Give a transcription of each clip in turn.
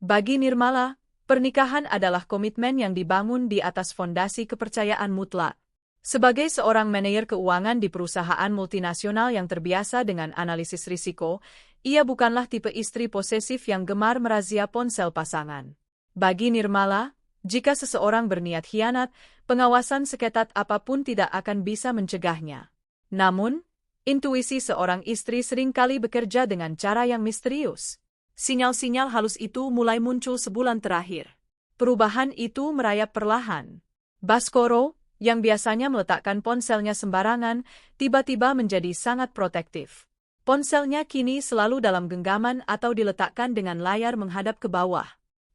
Bagi Nirmala, pernikahan adalah komitmen yang dibangun di atas fondasi kepercayaan mutlak. Sebagai seorang manajer keuangan di perusahaan multinasional yang terbiasa dengan analisis risiko, ia bukanlah tipe istri posesif yang gemar merazia ponsel pasangan. Bagi Nirmala, jika seseorang berniat khianat, pengawasan seketat apapun tidak akan bisa mencegahnya. Namun, intuisi seorang istri seringkali bekerja dengan cara yang misterius. Sinyal-sinyal halus itu mulai muncul sebulan terakhir. Perubahan itu merayap perlahan. Baskoro, yang biasanya meletakkan ponselnya sembarangan, tiba-tiba menjadi sangat protektif. Ponselnya kini selalu dalam genggaman atau diletakkan dengan layar menghadap ke bawah.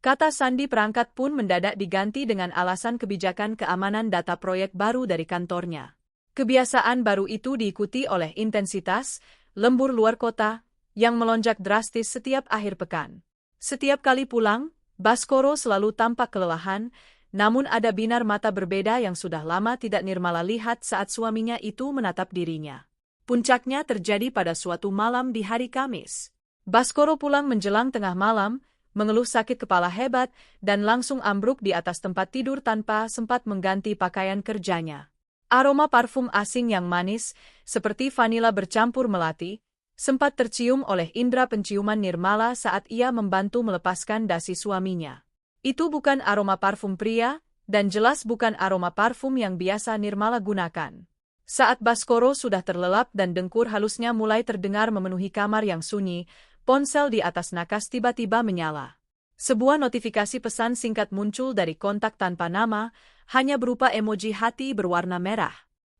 Kata sandi perangkat pun mendadak diganti dengan alasan kebijakan keamanan data proyek baru dari kantornya. Kebiasaan baru itu diikuti oleh intensitas lembur luar kota yang melonjak drastis setiap akhir pekan. Setiap kali pulang, Baskoro selalu tampak kelelahan, namun ada binar mata berbeda yang sudah lama tidak Nirmala lihat saat suaminya itu menatap dirinya. Puncaknya terjadi pada suatu malam di hari Kamis. Baskoro pulang menjelang tengah malam, mengeluh sakit kepala hebat, dan langsung ambruk di atas tempat tidur tanpa sempat mengganti pakaian kerjanya. Aroma parfum asing yang manis, seperti vanila bercampur melati, sempat tercium oleh indera penciuman Nirmala saat ia membantu melepaskan dasi suaminya. Itu bukan aroma parfum pria, dan jelas bukan aroma parfum yang biasa Nirmala gunakan. Saat Baskoro sudah terlelap dan dengkur halusnya mulai terdengar memenuhi kamar yang sunyi, ponsel di atas nakas tiba-tiba menyala. Sebuah notifikasi pesan singkat muncul dari kontak tanpa nama, hanya berupa emoji hati berwarna merah.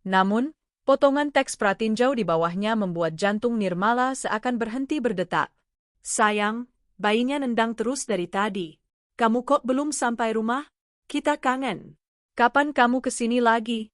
Namun, potongan teks pratinjau di bawahnya membuat jantung Nirmala seakan berhenti berdetak. Sayang, bayinya nendang terus dari tadi. Kamu kok belum sampai rumah? Kita kangen. Kapan kamu kesini lagi?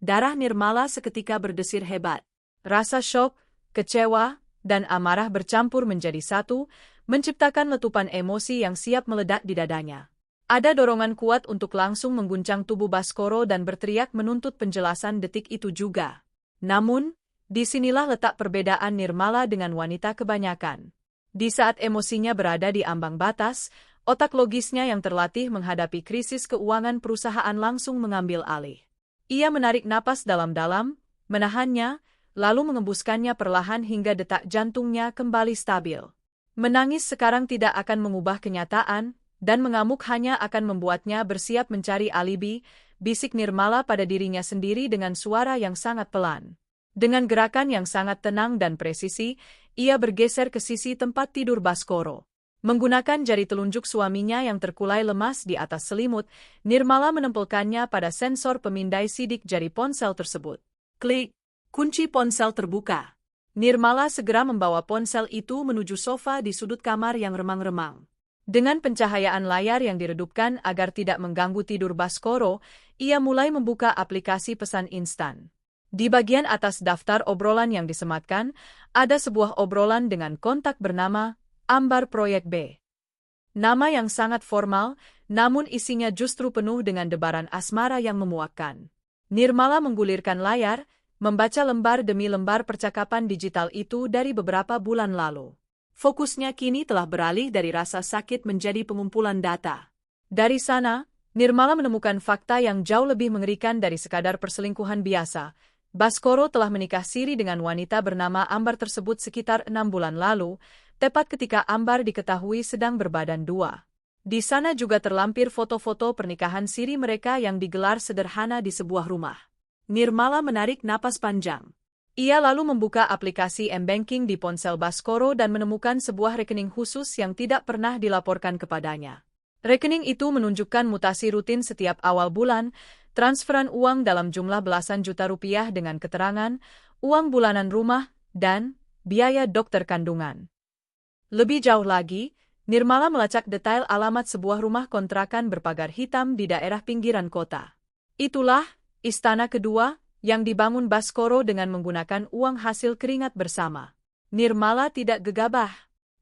Darah Nirmala seketika berdesir hebat. Rasa syok, kecewa, dan amarah bercampur menjadi satu, menciptakan letupan emosi yang siap meledak di dadanya. Ada dorongan kuat untuk langsung mengguncang tubuh Baskoro dan berteriak menuntut penjelasan detik itu juga. Namun, disinilah letak perbedaan Nirmala dengan wanita kebanyakan. Di saat emosinya berada di ambang batas, otak logisnya yang terlatih menghadapi krisis keuangan perusahaan langsung mengambil alih. Ia menarik napas dalam-dalam, menahannya, lalu mengembuskannya perlahan hingga detak jantungnya kembali stabil. Menangis sekarang tidak akan mengubah kenyataan, dan mengamuk hanya akan membuatnya bersiap mencari alibi, bisik Nirmala pada dirinya sendiri dengan suara yang sangat pelan. Dengan gerakan yang sangat tenang dan presisi, ia bergeser ke sisi tempat tidur Baskoro. Menggunakan jari telunjuk suaminya yang terkulai lemas di atas selimut, Nirmala menempelkannya pada sensor pemindai sidik jari ponsel tersebut. Klik, kunci ponsel terbuka. Nirmala segera membawa ponsel itu menuju sofa di sudut kamar yang remang-remang. Dengan pencahayaan layar yang diredupkan agar tidak mengganggu tidur Baskoro, ia mulai membuka aplikasi pesan instan. Di bagian atas daftar obrolan yang disematkan, ada sebuah obrolan dengan kontak bernama Ambar Proyek B. Nama yang sangat formal, namun isinya justru penuh dengan debaran asmara yang memuakkan. Nirmala menggulirkan layar, membaca lembar demi lembar percakapan digital itu dari beberapa bulan lalu. Fokusnya kini telah beralih dari rasa sakit menjadi pengumpulan data. Dari sana, Nirmala menemukan fakta yang jauh lebih mengerikan dari sekadar perselingkuhan biasa. Baskoro telah menikah siri dengan wanita bernama Ambar tersebut sekitar 6 bulan lalu, tepat ketika Ambar diketahui sedang berbadan dua. Di sana juga terlampir foto-foto pernikahan siri mereka yang digelar sederhana di sebuah rumah. Nirmala menarik napas panjang. Ia lalu membuka aplikasi M-Banking di ponsel Baskoro dan menemukan sebuah rekening khusus yang tidak pernah dilaporkan kepadanya. Rekening itu menunjukkan mutasi rutin setiap awal bulan, transferan uang dalam jumlah belasan juta rupiah dengan keterangan, uang bulanan rumah, dan biaya dokter kandungan. Lebih jauh lagi, Nirmala melacak detail alamat sebuah rumah kontrakan berpagar hitam di daerah pinggiran kota. Itulah istana kedua yang dibangun Baskoro dengan menggunakan uang hasil keringat bersama. Nirmala tidak gegabah.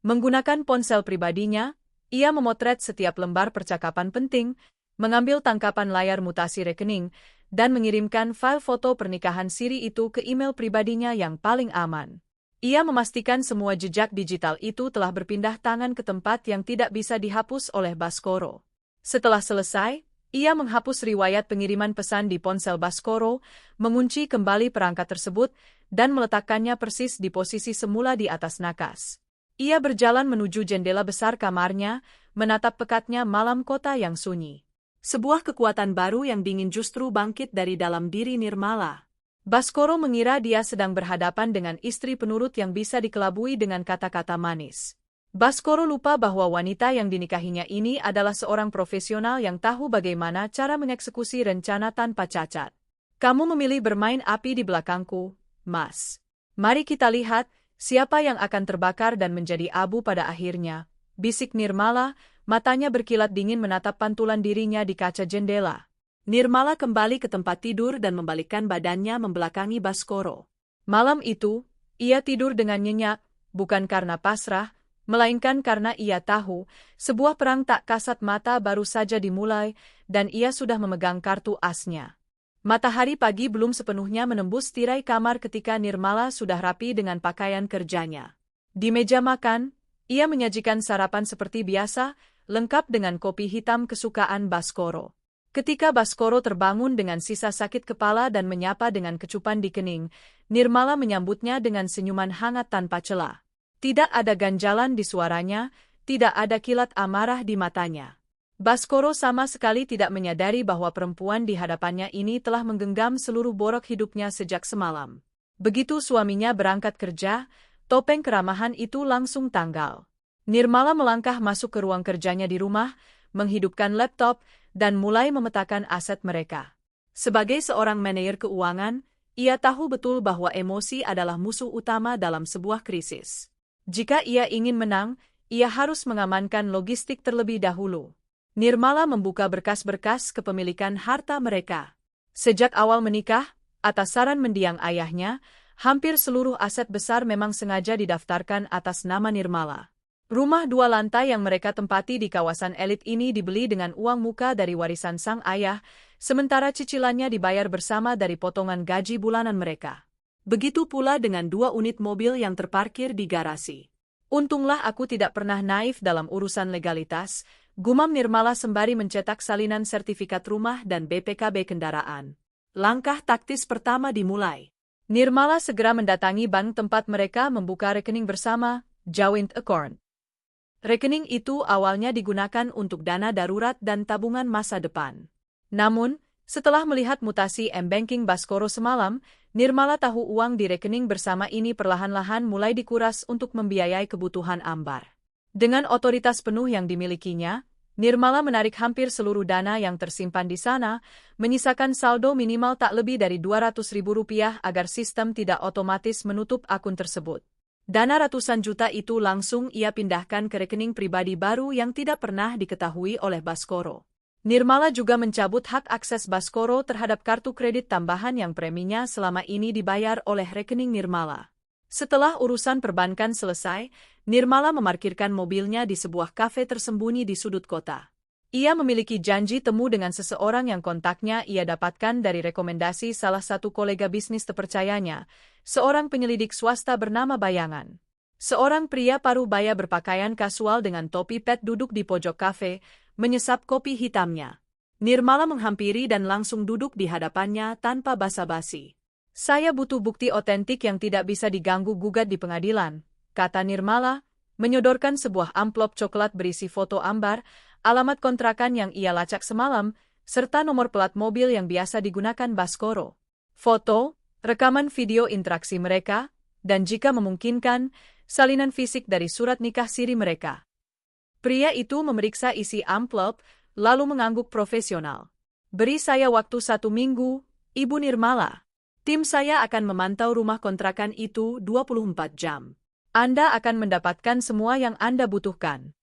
Menggunakan ponsel pribadinya, ia memotret setiap lembar percakapan penting, mengambil tangkapan layar mutasi rekening, dan mengirimkan file foto pernikahan siri itu ke email pribadinya yang paling aman. Ia memastikan semua jejak digital itu telah berpindah tangan ke tempat yang tidak bisa dihapus oleh Baskoro. Setelah selesai, ia menghapus riwayat pengiriman pesan di ponsel Baskoro, mengunci kembali perangkat tersebut, dan meletakkannya persis di posisi semula di atas nakas. Ia berjalan menuju jendela besar kamarnya, menatap pekatnya malam kota yang sunyi. Sebuah kekuatan baru yang dingin justru bangkit dari dalam diri Nirmala. Baskoro mengira dia sedang berhadapan dengan istri penurut yang bisa dikelabui dengan kata-kata manis. Baskoro lupa bahwa wanita yang dinikahinya ini adalah seorang profesional yang tahu bagaimana cara mengeksekusi rencana tanpa cacat. Kamu memilih bermain api di belakangku, Mas. Mari kita lihat siapa yang akan terbakar dan menjadi abu pada akhirnya, bisik Nirmala, matanya berkilat dingin menatap pantulan dirinya di kaca jendela. Nirmala kembali ke tempat tidur dan membalikkan badannya membelakangi Baskoro. Malam itu, ia tidur dengan nyenyak, bukan karena pasrah, melainkan karena ia tahu, sebuah perang tak kasat mata baru saja dimulai, dan ia sudah memegang kartu asnya. Matahari pagi belum sepenuhnya menembus tirai kamar ketika Nirmala sudah rapi dengan pakaian kerjanya. Di meja makan, ia menyajikan sarapan seperti biasa, lengkap dengan kopi hitam kesukaan Baskoro. Ketika Baskoro terbangun dengan sisa sakit kepala dan menyapa dengan kecupan di kening, Nirmala menyambutnya dengan senyuman hangat tanpa celah. Tidak ada ganjalan di suaranya, tidak ada kilat amarah di matanya. Baskoro sama sekali tidak menyadari bahwa perempuan di hadapannya ini telah menggenggam seluruh borok hidupnya sejak semalam. Begitu suaminya berangkat kerja, topeng keramahan itu langsung tanggal. Nirmala melangkah masuk ke ruang kerjanya di rumah, menghidupkan laptop, dan mulai memetakan aset mereka. Sebagai seorang manajer keuangan, ia tahu betul bahwa emosi adalah musuh utama dalam sebuah krisis. Jika ia ingin menang, ia harus mengamankan logistik terlebih dahulu. Nirmala membuka berkas-berkas kepemilikan harta mereka. Sejak awal menikah, atas saran mendiang ayahnya, hampir seluruh aset besar memang sengaja didaftarkan atas nama Nirmala. Rumah 2 lantai yang mereka tempati di kawasan elit ini dibeli dengan uang muka dari warisan sang ayah, sementara cicilannya dibayar bersama dari potongan gaji bulanan mereka. Begitu pula dengan 2 unit mobil yang terparkir di garasi. Untunglah aku tidak pernah naif dalam urusan legalitas, gumam Nirmala sembari mencetak salinan sertifikat rumah dan BPKB kendaraan. Langkah taktis pertama dimulai. Nirmala segera mendatangi bank tempat mereka membuka rekening bersama, joint account. Rekening itu awalnya digunakan untuk dana darurat dan tabungan masa depan. Namun, setelah melihat mutasi M-Banking Baskoro semalam, Nirmala tahu uang di rekening bersama ini perlahan-lahan mulai dikuras untuk membiayai kebutuhan Ambar. Dengan otoritas penuh yang dimilikinya, Nirmala menarik hampir seluruh dana yang tersimpan di sana, menyisakan saldo minimal tak lebih dari Rp200.000 agar sistem tidak otomatis menutup akun tersebut. Dana ratusan juta itu langsung ia pindahkan ke rekening pribadi baru yang tidak pernah diketahui oleh Baskoro. Nirmala juga mencabut hak akses Baskoro terhadap kartu kredit tambahan yang preminya selama ini dibayar oleh rekening Nirmala. Setelah urusan perbankan selesai, Nirmala memarkirkan mobilnya di sebuah kafe tersembunyi di sudut kota. Ia memiliki janji temu dengan seseorang yang kontaknya ia dapatkan dari rekomendasi salah satu kolega bisnis terpercayanya, seorang penyelidik swasta bernama Bayangan. Seorang pria paruh baya berpakaian kasual dengan topi pet duduk di pojok kafe, menyesap kopi hitamnya. Nirmala menghampiri dan langsung duduk di hadapannya tanpa basa-basi. "Saya butuh bukti otentik yang tidak bisa diganggu-gugat di pengadilan," kata Nirmala, menyodorkan sebuah amplop coklat berisi foto Ambar, alamat kontrakan yang ia lacak semalam, serta nomor plat mobil yang biasa digunakan Baskoro. Foto, rekaman video interaksi mereka, dan jika memungkinkan, salinan fisik dari surat nikah siri mereka. Pria itu memeriksa isi amplop, lalu mengangguk profesional. "Beri saya waktu 1 minggu, Ibu Nirmala. Tim saya akan memantau rumah kontrakan itu 24 jam. Anda akan mendapatkan semua yang Anda butuhkan.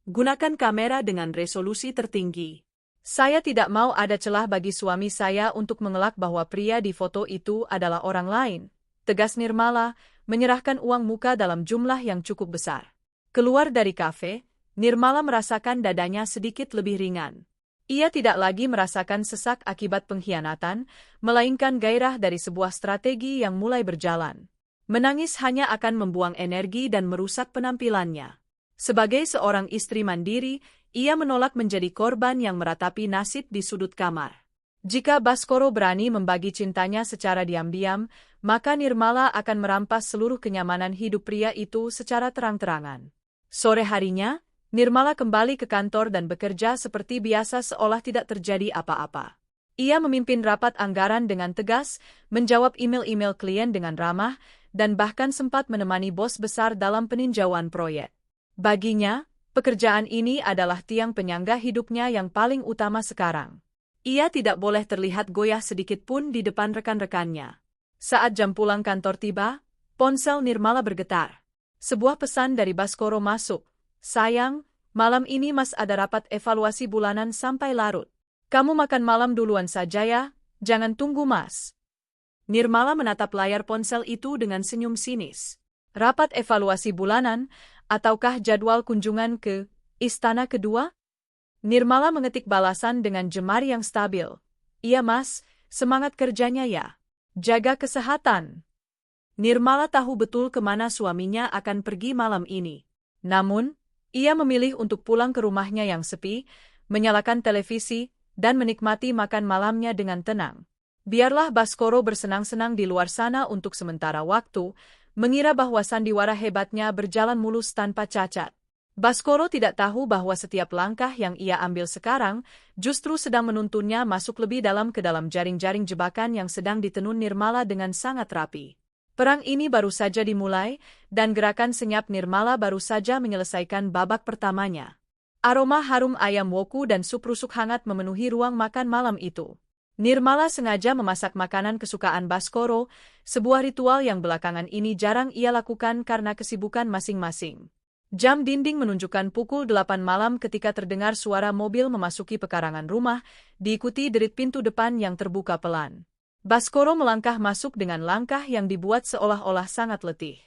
Gunakan kamera dengan resolusi tertinggi. Saya tidak mau ada celah bagi suami saya untuk mengelak bahwa pria di foto itu adalah orang lain," tegas Nirmala, menyerahkan uang muka dalam jumlah yang cukup besar. Keluar dari kafe, Nirmala merasakan dadanya sedikit lebih ringan. Ia tidak lagi merasakan sesak akibat pengkhianatan, melainkan gairah dari sebuah strategi yang mulai berjalan. Menangis hanya akan membuang energi dan merusak penampilannya. Sebagai seorang istri mandiri, ia menolak menjadi korban yang meratapi nasib di sudut kamar. Jika Baskoro berani membagi cintanya secara diam-diam, maka Nirmala akan merampas seluruh kenyamanan hidup pria itu secara terang-terangan. Sore harinya, Nirmala kembali ke kantor dan bekerja seperti biasa seolah tidak terjadi apa-apa. Ia memimpin rapat anggaran dengan tegas, menjawab email-email klien dengan ramah, dan bahkan sempat menemani bos besar dalam peninjauan proyek. Baginya, pekerjaan ini adalah tiang penyangga hidupnya yang paling utama sekarang. Ia tidak boleh terlihat goyah sedikit pun di depan rekan-rekannya. Saat jam pulang kantor tiba, ponsel Nirmala bergetar. Sebuah pesan dari Baskoro masuk. "Sayang, malam ini Mas ada rapat evaluasi bulanan sampai larut. Kamu makan malam duluan saja ya, jangan tunggu Mas." Nirmala menatap layar ponsel itu dengan senyum sinis. Rapat evaluasi bulanan, ataukah jadwal kunjungan ke istana kedua? Nirmala mengetik balasan dengan jemari yang stabil. "Iya Mas, semangat kerjanya ya. Jaga kesehatan." Nirmala tahu betul kemana suaminya akan pergi malam ini. Namun, ia memilih untuk pulang ke rumahnya yang sepi, menyalakan televisi, dan menikmati makan malamnya dengan tenang. Biarlah Baskoro bersenang-senang di luar sana untuk sementara waktu, mengira bahwa sandiwara hebatnya berjalan mulus tanpa cacat. Baskoro tidak tahu bahwa setiap langkah yang ia ambil sekarang justru sedang menuntunnya masuk lebih dalam ke dalam jaring-jaring jebakan yang sedang ditenun Nirmala dengan sangat rapi. Perang ini baru saja dimulai, dan gerakan senyap Nirmala baru saja menyelesaikan babak pertamanya. Aroma harum ayam woku dan sup rusuk hangat memenuhi ruang makan malam itu. Nirmala sengaja memasak makanan kesukaan Baskoro, sebuah ritual yang belakangan ini jarang ia lakukan karena kesibukan masing-masing. Jam dinding menunjukkan pukul 8 malam ketika terdengar suara mobil memasuki pekarangan rumah, diikuti derit pintu depan yang terbuka pelan. Baskoro melangkah masuk dengan langkah yang dibuat seolah-olah sangat letih.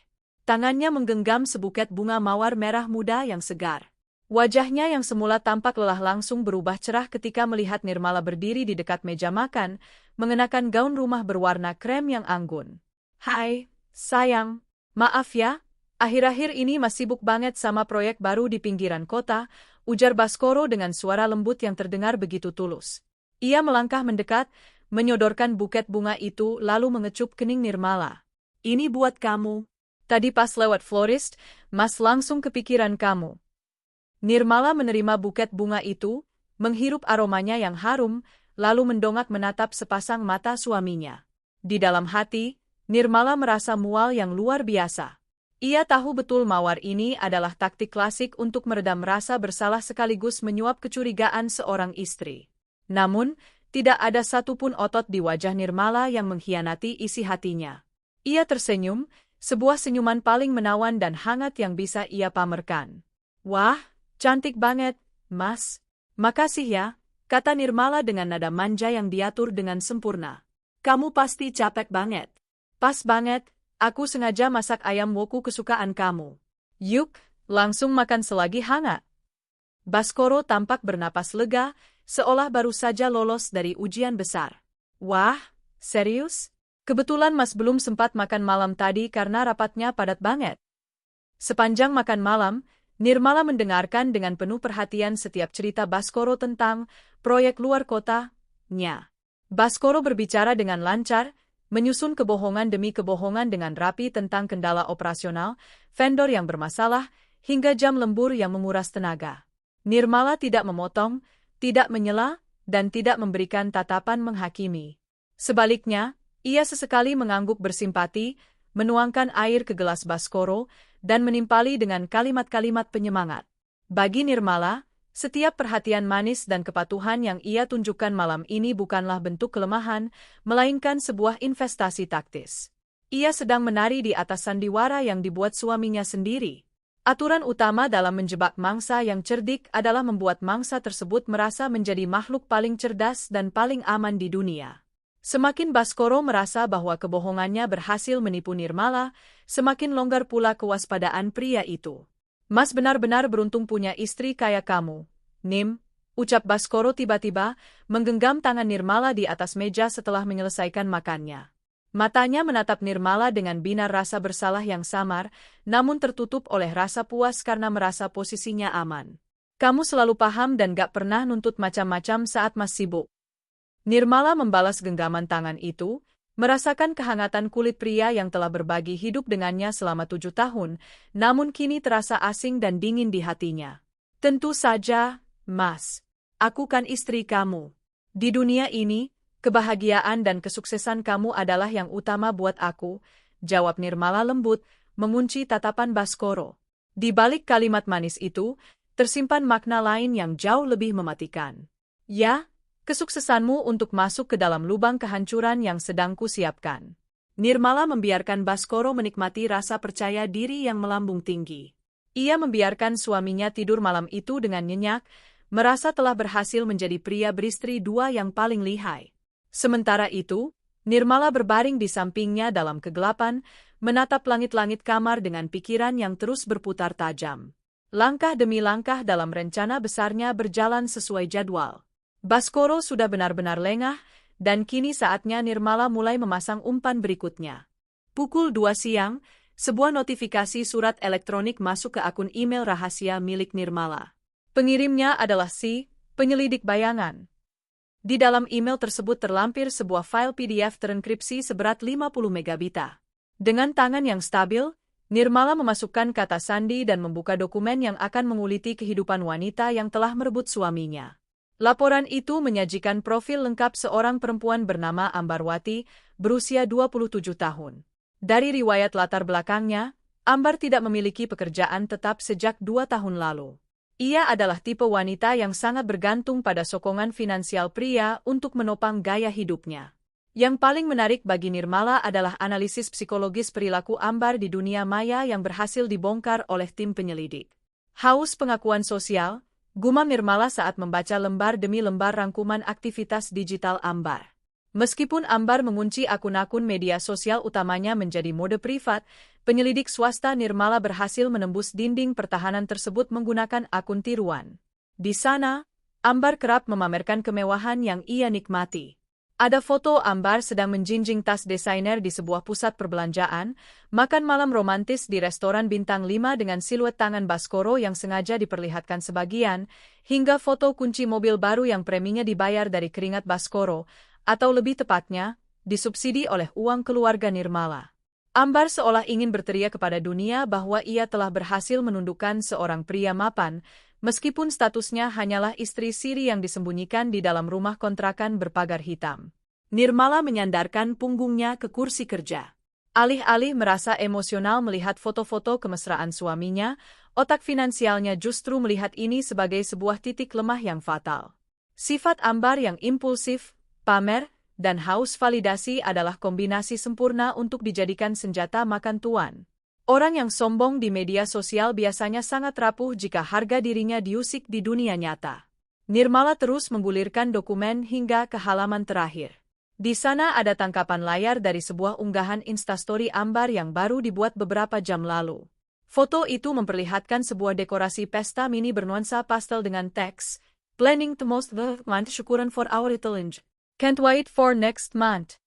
Tangannya menggenggam sebuket bunga mawar merah muda yang segar. Wajahnya yang semula tampak lelah langsung berubah cerah ketika melihat Nirmala berdiri di dekat meja makan, mengenakan gaun rumah berwarna krem yang anggun. "Hai, sayang. Maaf ya, akhir-akhir ini masih sibuk banget sama proyek baru di pinggiran kota," ujar Baskoro dengan suara lembut yang terdengar begitu tulus. Ia melangkah mendekat, menyodorkan buket bunga itu lalu mengecup kening Nirmala. "Ini buat kamu. Tadi pas lewat florist, Mas langsung kepikiran kamu." Nirmala menerima buket bunga itu, menghirup aromanya yang harum, lalu mendongak menatap sepasang mata suaminya. Di dalam hati, Nirmala merasa mual yang luar biasa. Ia tahu betul mawar ini adalah taktik klasik untuk meredam rasa bersalah sekaligus menyuap kecurigaan seorang istri. Namun, tidak ada satupun otot di wajah Nirmala yang mengkhianati isi hatinya. Ia tersenyum, sebuah senyuman paling menawan dan hangat yang bisa ia pamerkan. "Wah, cantik banget, Mas. Makasih ya," kata Nirmala dengan nada manja yang diatur dengan sempurna. "Kamu pasti capek banget." "Pas banget, aku sengaja masak ayam woku kesukaan kamu. Yuk, langsung makan selagi hangat." Baskoro tampak bernapas lega, seolah baru saja lolos dari ujian besar. "Wah, serius? Kebetulan Mas belum sempat makan malam tadi karena rapatnya padat banget." Sepanjang makan malam, Nirmala mendengarkan dengan penuh perhatian setiap cerita Baskoro tentang proyek luar kota-nya. Baskoro berbicara dengan lancar, menyusun kebohongan demi kebohongan dengan rapi tentang kendala operasional, vendor yang bermasalah, hingga jam lembur yang menguras tenaga. Nirmala tidak memotong, tidak menyela, dan tidak memberikan tatapan menghakimi. Sebaliknya, ia sesekali mengangguk bersimpati, menuangkan air ke gelas Baskoro, dan menimpali dengan kalimat-kalimat penyemangat. Bagi Nirmala, setiap perhatian manis dan kepatuhan yang ia tunjukkan malam ini bukanlah bentuk kelemahan, melainkan sebuah investasi taktis. Ia sedang menari di atas sandiwara yang dibuat suaminya sendiri. Aturan utama dalam menjebak mangsa yang cerdik adalah membuat mangsa tersebut merasa menjadi makhluk paling cerdas dan paling aman di dunia. Semakin Baskoro merasa bahwa kebohongannya berhasil menipu Nirmala, semakin longgar pula kewaspadaan pria itu. "Mas benar-benar beruntung punya istri kayak kamu, Nim," ucap Baskoro tiba-tiba, menggenggam tangan Nirmala di atas meja setelah menyelesaikan makannya. Matanya menatap Nirmala dengan binar rasa bersalah yang samar, namun tertutup oleh rasa puas karena merasa posisinya aman. Kamu selalu paham dan gak pernah nuntut macam-macam saat Mas sibuk. Nirmala membalas genggaman tangan itu, merasakan kehangatan kulit pria yang telah berbagi hidup dengannya selama 7 tahun, namun kini terasa asing dan dingin di hatinya. Tentu saja, Mas. Aku kan istri kamu. Di dunia ini, kebahagiaan dan kesuksesan kamu adalah yang utama buat aku, jawab Nirmala lembut, mengunci tatapan Baskoro. Di balik kalimat manis itu, tersimpan makna lain yang jauh lebih mematikan. Ya, kesuksesanmu untuk masuk ke dalam lubang kehancuran yang sedang kusiapkan. Nirmala membiarkan Baskoro menikmati rasa percaya diri yang melambung tinggi. Ia membiarkan suaminya tidur malam itu dengan nyenyak, merasa telah berhasil menjadi pria beristri dua yang paling lihai. Sementara itu, Nirmala berbaring di sampingnya dalam kegelapan, menatap langit-langit kamar dengan pikiran yang terus berputar tajam. Langkah demi langkah dalam rencana besarnya berjalan sesuai jadwal. Baskoro sudah benar-benar lengah, dan kini saatnya Nirmala mulai memasang umpan berikutnya. Pukul 2 siang, sebuah notifikasi surat elektronik masuk ke akun email rahasia milik Nirmala. Pengirimnya adalah si penyelidik bayangan. Di dalam email tersebut terlampir sebuah file PDF terenkripsi seberat 50 megabita. Dengan tangan yang stabil, Nirmala memasukkan kata sandi dan membuka dokumen yang akan menguliti kehidupan wanita yang telah merebut suaminya. Laporan itu menyajikan profil lengkap seorang perempuan bernama Ambarwati, berusia 27 tahun. Dari riwayat latar belakangnya, Ambar tidak memiliki pekerjaan tetap sejak 2 tahun lalu. Ia adalah tipe wanita yang sangat bergantung pada sokongan finansial pria untuk menopang gaya hidupnya. Yang paling menarik bagi Nirmala adalah analisis psikologis perilaku Ambar di dunia maya yang berhasil dibongkar oleh tim penyelidik. Haus pengakuan sosial, gumam Nirmala saat membaca lembar demi lembar rangkuman aktivitas digital Ambar. Meskipun Ambar mengunci akun-akun media sosial utamanya menjadi mode privat, penyelidik swasta Nirmala berhasil menembus dinding pertahanan tersebut menggunakan akun tiruan. Di sana, Ambar kerap memamerkan kemewahan yang ia nikmati. Ada foto Ambar sedang menjinjing tas desainer di sebuah pusat perbelanjaan, makan malam romantis di restoran bintang 5 dengan siluet tangan Baskoro yang sengaja diperlihatkan sebagian, hingga foto kunci mobil baru yang preminya dibayar dari keringat Baskoro, atau lebih tepatnya, disubsidi oleh uang keluarga Nirmala. Ambar seolah ingin berteriak kepada dunia bahwa ia telah berhasil menundukkan seorang pria mapan, meskipun statusnya hanyalah istri siri yang disembunyikan di dalam rumah kontrakan berpagar hitam. Nirmala menyandarkan punggungnya ke kursi kerja. Alih-alih merasa emosional melihat foto-foto kemesraan suaminya, otak finansialnya justru melihat ini sebagai sebuah titik lemah yang fatal. Sifat Ambar yang impulsif, pamer, dan haus validasi adalah kombinasi sempurna untuk dijadikan senjata makan tuan. Orang yang sombong di media sosial biasanya sangat rapuh jika harga dirinya diusik di dunia nyata. Nirmala terus menggulirkan dokumen hingga ke halaman terakhir. Di sana ada tangkapan layar dari sebuah unggahan Instastory Ambar yang baru dibuat beberapa jam lalu. Foto itu memperlihatkan sebuah dekorasi pesta mini bernuansa pastel dengan teks, "Planning to most the month syukuran for our challenge. Can't wait for next month."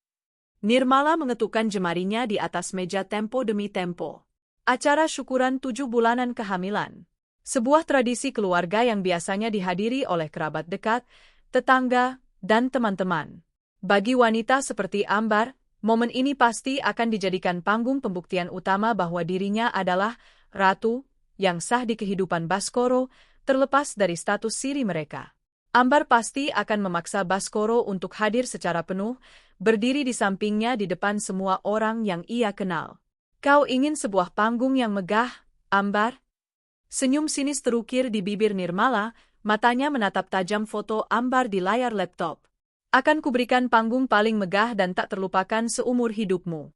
Nirmala mengetukkan jemarinya di atas meja tempo demi tempo. Acara syukuran 7 bulanan kehamilan. Sebuah tradisi keluarga yang biasanya dihadiri oleh kerabat dekat, tetangga, dan teman-teman. Bagi wanita seperti Ambar, momen ini pasti akan dijadikan panggung pembuktian utama bahwa dirinya adalah ratu yang sah di kehidupan Baskoro, terlepas dari status siri mereka. Ambar pasti akan memaksa Baskoro untuk hadir secara penuh, berdiri di sampingnya di depan semua orang yang ia kenal. "Kau ingin sebuah panggung yang megah, Ambar?" Senyum sinis terukir di bibir Nirmala, matanya menatap tajam foto Ambar di layar laptop. "Akan kuberikan panggung paling megah dan tak terlupakan seumur hidupmu."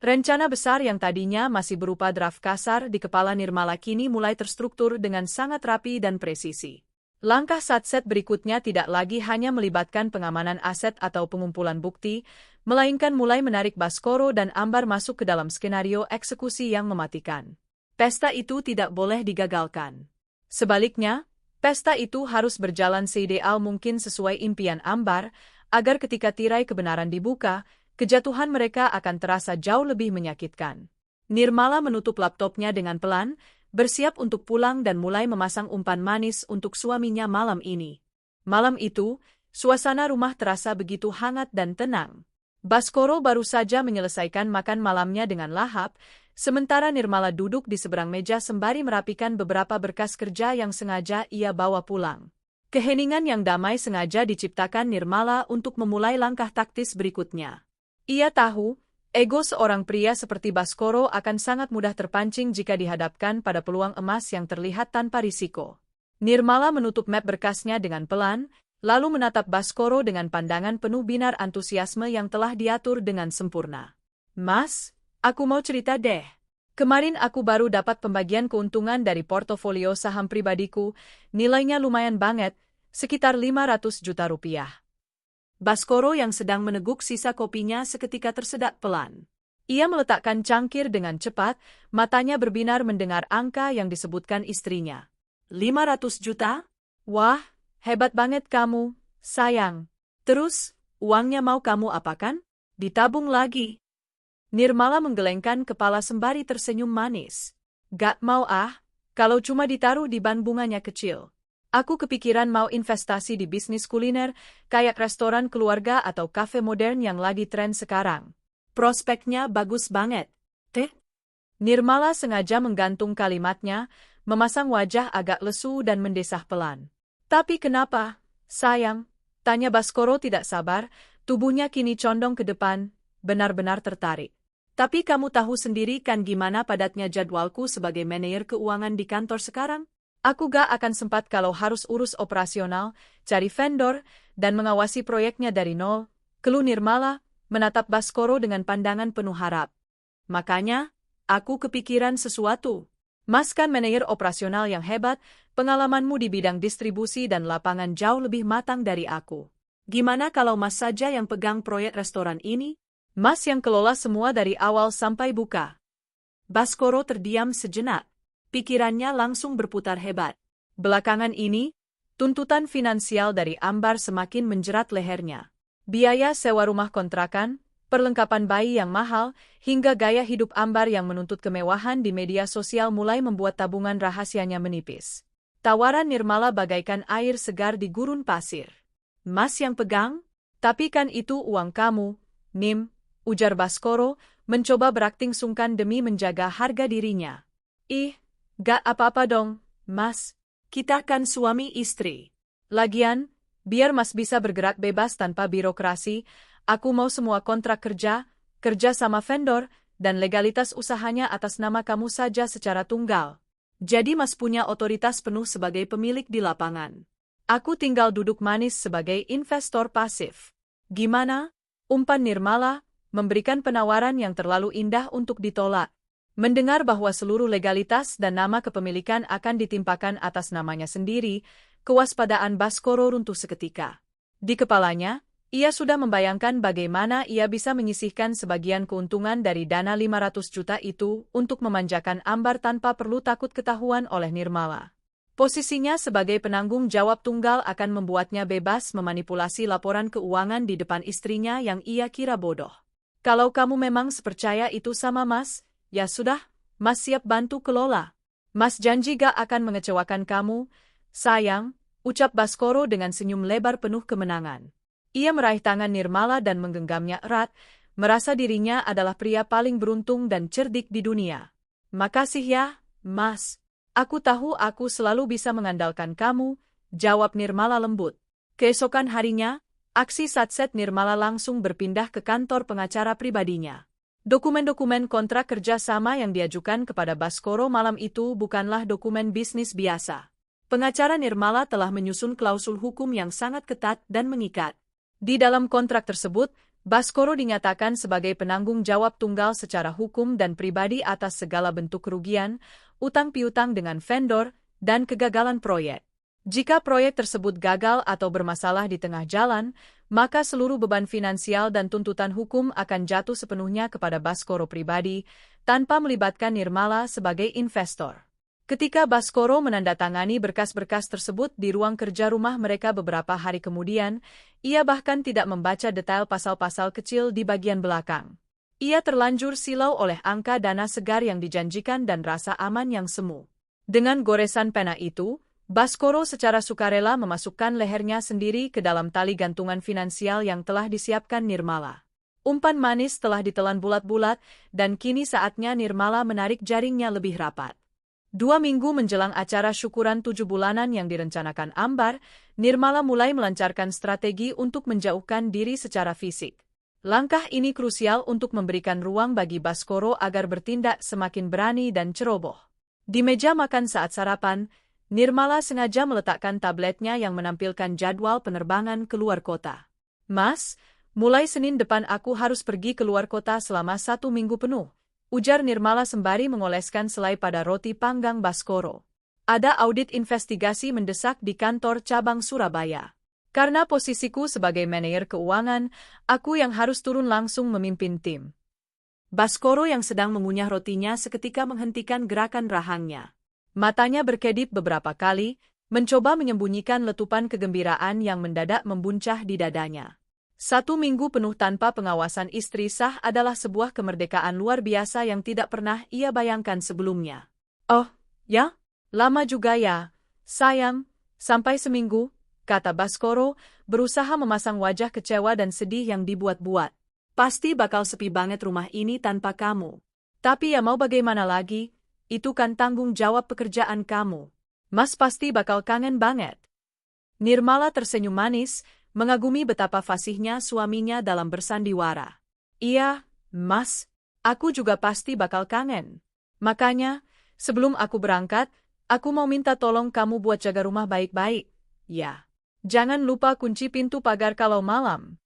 Rencana besar yang tadinya masih berupa draft kasar di kepala Nirmala kini mulai terstruktur dengan sangat rapi dan presisi. Langkah satset berikutnya tidak lagi hanya melibatkan pengamanan aset atau pengumpulan bukti, melainkan mulai menarik Baskoro dan Ambar masuk ke dalam skenario eksekusi yang mematikan. Pesta itu tidak boleh digagalkan. Sebaliknya, pesta itu harus berjalan seideal mungkin sesuai impian Ambar, agar ketika tirai kebenaran dibuka, kejatuhan mereka akan terasa jauh lebih menyakitkan. Nirmala menutup laptopnya dengan pelan, bersiap untuk pulang dan mulai memasang umpan manis untuk suaminya malam ini. Malam itu, suasana rumah terasa begitu hangat dan tenang. Baskoro baru saja menyelesaikan makan malamnya dengan lahap, sementara Nirmala duduk di seberang meja sembari merapikan beberapa berkas kerja yang sengaja ia bawa pulang. Keheningan yang damai sengaja diciptakan Nirmala untuk memulai langkah taktis berikutnya. Ia tahu, ego seorang pria seperti Baskoro akan sangat mudah terpancing jika dihadapkan pada peluang emas yang terlihat tanpa risiko. Nirmala menutup map berkasnya dengan pelan, lalu menatap Baskoro dengan pandangan penuh binar antusiasme yang telah diatur dengan sempurna. "Mas, aku mau cerita deh. Kemarin aku baru dapat pembagian keuntungan dari portofolio saham pribadiku, nilainya lumayan banget, sekitar 500 juta rupiah. Baskoro yang sedang meneguk sisa kopinya seketika tersedak pelan. Ia meletakkan cangkir dengan cepat, matanya berbinar mendengar angka yang disebutkan istrinya. 500 juta? Wah, hebat banget kamu, sayang. Terus, uangnya mau kamu apakan? Ditabung lagi. Nirmala menggelengkan kepala sembari tersenyum manis. Gak mau kalau cuma ditaruh di ban bunganya kecil. Aku kepikiran mau investasi di bisnis kuliner, kayak restoran keluarga atau kafe modern yang lagi tren sekarang. Prospeknya bagus banget. Teh? Nirmala sengaja menggantung kalimatnya, memasang wajah agak lesu dan mendesah pelan. Tapi kenapa, sayang? Tanya Baskoro tidak sabar, tubuhnya kini condong ke depan, benar-benar tertarik. Tapi kamu tahu sendiri kan gimana padatnya jadwalku sebagai manajer keuangan di kantor sekarang? Aku gak akan sempat kalau harus urus operasional, cari vendor, dan mengawasi proyeknya dari nol, keluh Nirmala, menatap Baskoro dengan pandangan penuh harap. Makanya, aku kepikiran sesuatu. Mas kan manajer operasional yang hebat, pengalamanmu di bidang distribusi dan lapangan jauh lebih matang dari aku. Gimana kalau Mas saja yang pegang proyek restoran ini? Mas yang kelola semua dari awal sampai buka. Baskoro terdiam sejenak. Pikirannya langsung berputar hebat. Belakangan ini, tuntutan finansial dari Ambar semakin menjerat lehernya. Biaya sewa rumah kontrakan, perlengkapan bayi yang mahal, hingga gaya hidup Ambar yang menuntut kemewahan di media sosial mulai membuat tabungan rahasianya menipis. Tawaran Nirmala bagaikan air segar di gurun pasir. Mas yang pegang? Tapi kan itu uang kamu, Nim, ujar Baskoro, mencoba berakting sungkan demi menjaga harga dirinya. Ih, gak apa-apa dong, Mas. Kita kan suami istri. Lagian, biar Mas bisa bergerak bebas tanpa birokrasi, aku mau semua kontrak kerja, kerja sama vendor, dan legalitas usahanya atas nama kamu saja secara tunggal. Jadi Mas punya otoritas penuh sebagai pemilik di lapangan. Aku tinggal duduk manis sebagai investor pasif. Gimana? Umpan Nirmala, memberikan penawaran yang terlalu indah untuk ditolak. Mendengar bahwa seluruh legalitas dan nama kepemilikan akan ditimpakan atas namanya sendiri, kewaspadaan Baskoro runtuh seketika. Di kepalanya, ia sudah membayangkan bagaimana ia bisa menyisihkan sebagian keuntungan dari dana 500 juta itu untuk memanjakan Ambar tanpa perlu takut ketahuan oleh Nirmala. Posisinya sebagai penanggung jawab tunggal akan membuatnya bebas memanipulasi laporan keuangan di depan istrinya yang ia kira bodoh. Kalau kamu memang sepercaya itu sama Mas, ya sudah, Mas siap bantu kelola. Mas janji gak akan mengecewakan kamu, sayang, ucap Baskoro dengan senyum lebar penuh kemenangan. Ia meraih tangan Nirmala dan menggenggamnya erat, merasa dirinya adalah pria paling beruntung dan cerdik di dunia. Makasih ya, Mas. Aku tahu aku selalu bisa mengandalkan kamu, jawab Nirmala lembut. Keesokan harinya, aksi satset Nirmala langsung berpindah ke kantor pengacara pribadinya. Dokumen-dokumen kontrak kerja sama yang diajukan kepada Baskoro malam itu bukanlah dokumen bisnis biasa. Pengacara Nirmala telah menyusun klausul hukum yang sangat ketat dan mengikat. Di dalam kontrak tersebut, Baskoro dinyatakan sebagai penanggung jawab tunggal secara hukum dan pribadi atas segala bentuk kerugian, utang piutang dengan vendor, dan kegagalan proyek. Jika proyek tersebut gagal atau bermasalah di tengah jalan, maka seluruh beban finansial dan tuntutan hukum akan jatuh sepenuhnya kepada Baskoro pribadi, tanpa melibatkan Nirmala sebagai investor. Ketika Baskoro menandatangani berkas-berkas tersebut di ruang kerja rumah mereka beberapa hari kemudian, ia bahkan tidak membaca detail pasal-pasal kecil di bagian belakang. Ia terlanjur silau oleh angka dana segar yang dijanjikan dan rasa aman yang semu. Dengan goresan pena itu, Baskoro secara sukarela memasukkan lehernya sendiri ke dalam tali gantungan finansial yang telah disiapkan Nirmala. Umpan manis telah ditelan bulat-bulat, dan kini saatnya Nirmala menarik jaringnya lebih rapat. 2 minggu menjelang acara syukuran 7 bulanan yang direncanakan Ambar, Nirmala mulai melancarkan strategi untuk menjauhkan diri secara fisik. Langkah ini krusial untuk memberikan ruang bagi Baskoro agar bertindak semakin berani dan ceroboh. Di meja makan saat sarapan, Nirmala sengaja meletakkan tabletnya yang menampilkan jadwal penerbangan keluar kota. "Mas, mulai Senin depan aku harus pergi keluar kota selama 1 minggu penuh," ujar Nirmala sembari mengoleskan selai pada roti panggang Baskoro. "Ada audit investigasi mendesak di kantor cabang Surabaya. Karena posisiku sebagai manajer keuangan, aku yang harus turun langsung memimpin tim." Baskoro yang sedang mengunyah rotinya seketika menghentikan gerakan rahangnya. Matanya berkedip beberapa kali, mencoba menyembunyikan letupan kegembiraan yang mendadak membuncah di dadanya. 1 minggu penuh tanpa pengawasan istri sah adalah sebuah kemerdekaan luar biasa yang tidak pernah ia bayangkan sebelumnya. "Oh, ya? Lama juga ya, sayang. Sampai seminggu," kata Baskoro, berusaha memasang wajah kecewa dan sedih yang dibuat-buat. "Pasti bakal sepi banget rumah ini tanpa kamu. Tapi ya mau bagaimana lagi, itu kan tanggung jawab pekerjaan kamu. Mas pasti bakal kangen banget." Nirmala tersenyum manis, mengagumi betapa fasihnya suaminya dalam bersandiwara. "Iya, Mas, aku juga pasti bakal kangen. Makanya, sebelum aku berangkat, aku mau minta tolong kamu buat jaga rumah baik-baik. Ya, jangan lupa kunci pintu pagar kalau malam."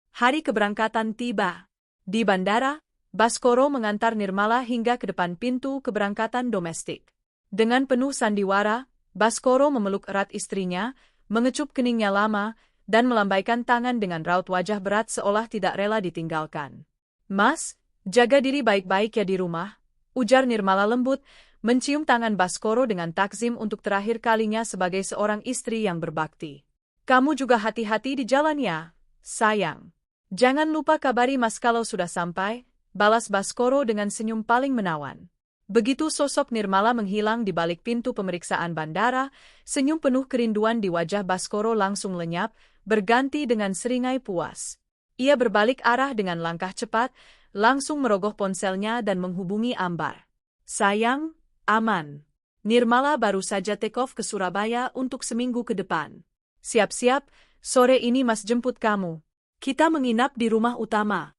Hari keberangkatan tiba. Di bandara, Baskoro mengantar Nirmala hingga ke depan pintu keberangkatan domestik. Dengan penuh sandiwara, Baskoro memeluk erat istrinya, mengecup keningnya lama, dan melambaikan tangan dengan raut wajah berat seolah tidak rela ditinggalkan. "Mas, jaga diri baik-baik ya di rumah," ujar Nirmala lembut, mencium tangan Baskoro dengan takzim untuk terakhir kalinya sebagai seorang istri yang berbakti. "Kamu juga hati-hati di jalan ya, sayang. Jangan lupa kabari Mas kalau sudah sampai," balas Baskoro dengan senyum paling menawan. Begitu sosok Nirmala menghilang di balik pintu pemeriksaan bandara, senyum penuh kerinduan di wajah Baskoro langsung lenyap, berganti dengan seringai puas. Ia berbalik arah dengan langkah cepat, langsung merogoh ponselnya dan menghubungi Ambar. "Sayang, aman. Nirmala baru saja take off ke Surabaya untuk seminggu ke depan. Siap-siap, sore ini Mas jemput kamu. Kita menginap di rumah utama."